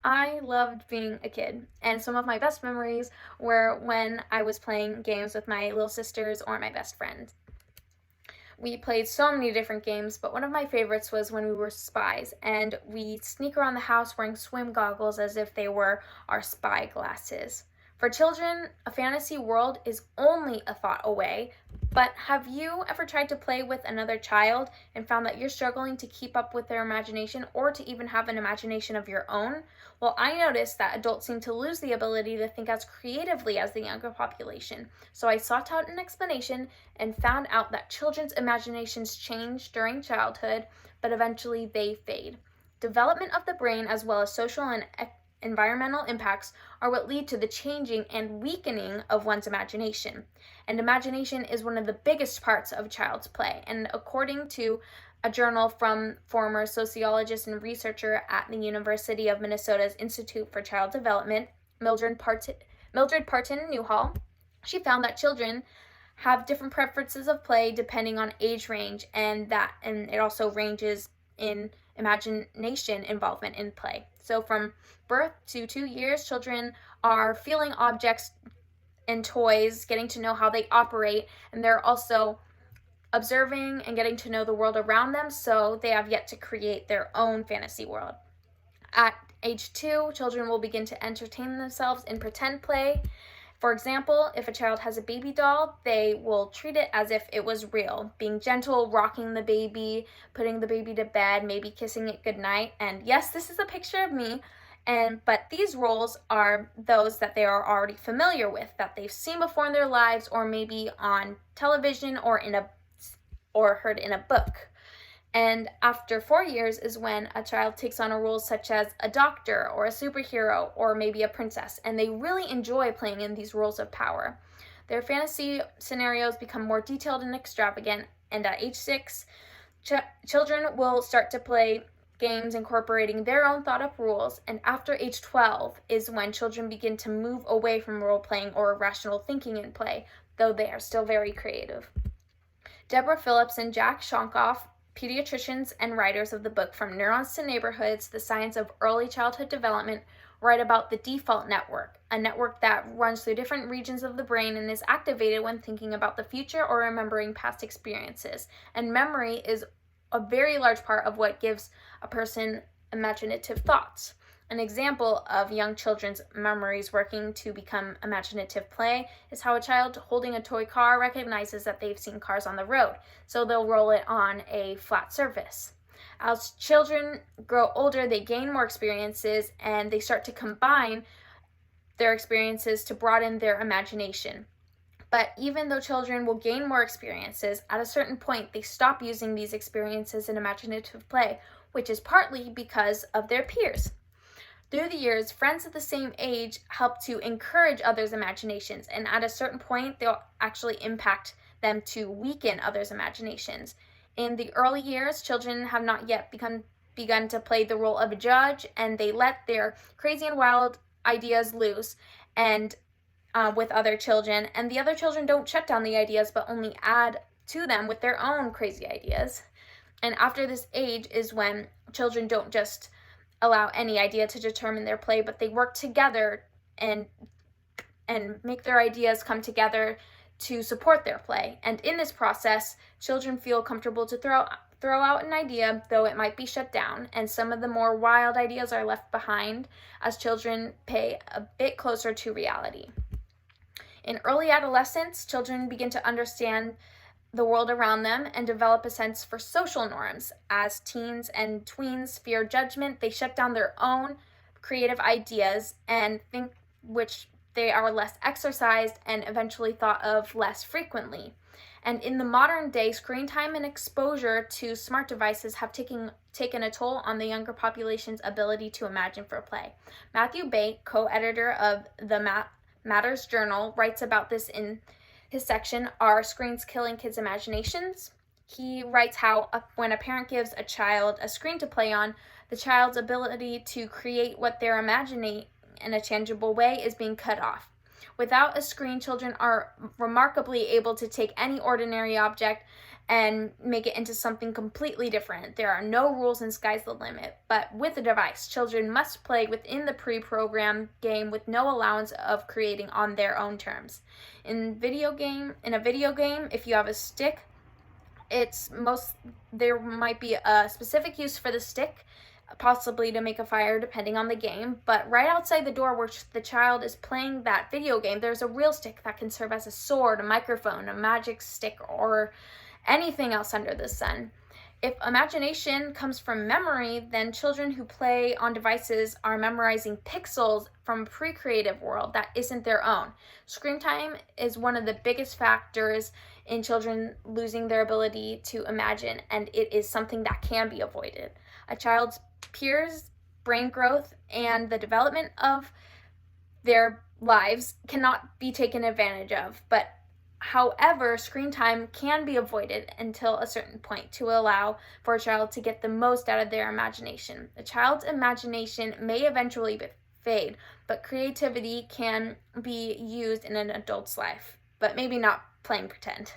I loved being a kid, and some of my best memories were when I was playing games with my little sisters or my best friend. We played so many different games, but one of my favorites was when we were spies, and we sneak around the house wearing swim goggles as if they were our spy glasses. For children, a fantasy world is only a thought away, but have you ever tried to play with another child and found that you're struggling to keep up with their imagination or to even have an imagination of your own? Well, I noticed that adults seem to lose the ability to think as creatively as the younger population. So I sought out an explanation and found out that children's imaginations change during childhood, but eventually they fade. Development of the brain, as well as social and environmental impacts, are what lead to the changing and weakening of one's imagination. And imagination is one of the biggest parts of a child's play. And according to a journal from former sociologist and researcher at the University of Minnesota's Institute for Child Development, Mildred Parton Newhall, she found that children have different preferences of play depending on age range, and it also ranges in imagination involvement in play. So from birth to 2 years, children are feeling objects and toys, getting to know how they operate, and they're also observing and getting to know the world around them, so they have yet to create their own fantasy world. At age 2, children will begin to entertain themselves in pretend play. For example, if a child has a baby doll, they will treat it as if it was real, being gentle, rocking the baby, putting the baby to bed, maybe kissing it goodnight. And yes, this is a picture of me, but these roles are those that they are already familiar with, that they've seen before in their lives, or maybe on television or heard in a book. And after 4 years is when a child takes on a role such as a doctor or a superhero or maybe a princess, and they really enjoy playing in these roles of power. Their fantasy scenarios become more detailed and extravagant, and at age 6, children will start to play games incorporating their own thought up rules, and after age 12 is when children begin to move away from role playing or rational thinking in play, though they are still very creative. Deborah Phillips and Jack Shonkoff, pediatricians and writers of the book From Neurons to Neighborhoods, The Science of Early Childhood Development, write about the default network, a network that runs through different regions of the brain and is activated when thinking about the future or remembering past experiences. And memory is a very large part of what gives a person imaginative thoughts. An example of young children's memories working to become imaginative play is how a child holding a toy car recognizes that they've seen cars on the road, so they'll roll it on a flat surface. As children grow older, they gain more experiences and they start to combine their experiences to broaden their imagination. But even though children will gain more experiences, at a certain point they stop using these experiences in imaginative play, which is partly because of their peers. Through the years, friends of the same age help to encourage others' imaginations, and at a certain point, they'll actually impact them to weaken others' imaginations. In the early years, children have not yet begun to play the role of a judge, and they let their crazy and wild ideas loose and with other children, and the other children don't shut down the ideas, but only add to them with their own crazy ideas. And after this age is when children don't just allow any idea to determine their play, but they work together and make their ideas come together to support their play. And in this process, children feel comfortable to throw out an idea, though it might be shut down, and some of the more wild ideas are left behind as children pay a bit closer to reality. In early adolescence, children begin to understand the world around them and develop a sense for social norms. As teens and tweens fear judgment, they shut down their own creative ideas and think which they are less exercised and eventually thought of less frequently. And in the modern day, screen time and exposure to smart devices have taken a toll on the younger population's ability to imagine for play. Matthew Bate, co-editor of the Matters Journal, writes about this in his section, Are Screens Killing Kids' Imaginations? He writes how when a parent gives a child a screen to play on, the child's ability to create what they're imagining in a tangible way is being cut off. Without a screen, children are remarkably able to take any ordinary object and make it into something completely different. There are no rules and sky's the limit. But with a device, children must play within the pre-programmed game with no allowance of creating on their own terms. In a video game, if you have a stick, there might be a specific use for the stick, possibly to make a fire depending on the game, but right outside the door where the child is playing that video game, there's a real stick that can serve as a sword, a microphone, a magic stick, or anything else under the sun. If imagination comes from memory, then children who play on devices are memorizing pixels from a pre-creative world that isn't their own. Screen time is one of the biggest factors in children losing their ability to imagine, and it is something that can be avoided. A child's peers, brain growth, and the development of their lives cannot be taken advantage of, but however, screen time can be avoided until a certain point to allow for a child to get the most out of their imagination. A child's imagination may eventually fade, but creativity can be used in an adult's life, but maybe not playing pretend.